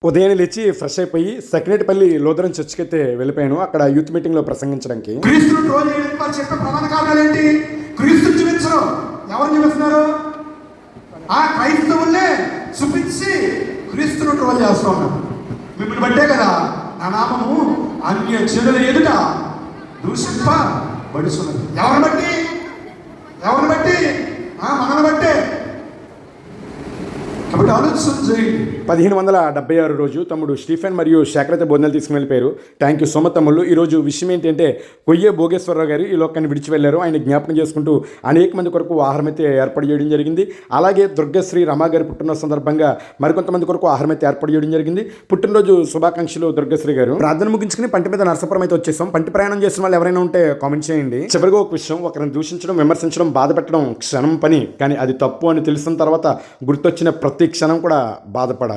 ఉదయాన్నే లేచి ఫ్రెష్ అయిపోయి సెక్రటేపల్లి లూథరన్ చర్చ్‌కైతే వెళ్ళిపోయాను. అక్కడ యూత్ మీటింగ్‌లో ప్రసంగించడానికి. క్రీస్తును ట్రోల్ చేయడానికి వారు చెప్పే ప్రధాన కారణాలు ఏంటి? క్రీస్తుని చూపించరు. ఎవరు చూపిస్తున్నారు? ఆ క్రైస్తవుల్నే చూపించి క్రీస్తును ట్రోల్ చేస్తూ ఉన్నారు. మిమ్మల్ని బట్టే కదా నా నామము అన్య చెడుల ఎదుట దూషింపబడుచున్నది. ఎవరిని బట్టి? ఎవరిని బట్టి? మనల్ని బట్టే. కాబట్టి ఆలోచన చేయండి. 1576 రోజు తమ్ముడు స్టీఫెన్ మరియు శేఖర్ అయితే భోజనాలు తీసుకుని వెళ్ళిపోయారు. థ్యాంక్ యూ సో మచ్ తమ్ముళ్ళు. ఈరోజు విషయం ఏంటంటే కొయ్యే భోగేశ్వరరావు గారు ఈ లోకాన్ని విడిచి వెళ్ళారు. ఆయన జ్ఞాపకం చేసుకుంటూ అనేక మంది కొరకు ఆహారం అయితే ఏర్పాటు చేయడం జరిగింది. అలాగే దుర్గశ్రీ రమా గారి పుట్టినరోజు సందర్భంగా మరికొంతమంది కొరకు ఆహారం అయితే ఏర్పాటు చేయడం జరిగింది. పుట్టినరోజు శుభాకాంక్షలు దుర్గశ్రీ గారు. ప్రార్థన ముగించుకుని పంటి మీద నరసాపురం అయితే వచ్చేసాం. పంటి ప్రయాణం చేసిన వాళ్ళు ఎవరైనా ఉంటే కామెంట్ చేయండి. చివరిగా ఒక విషయం, ఒకరిని దూషించడం, విమర్శించడం, బాధ పెట్టడం క్షణం పని, కానీ అది తప్పు అని తెలిసిన తర్వాత గుర్తొచ్చిన ప్రతి క్షణం కూడా బాధపడాలి.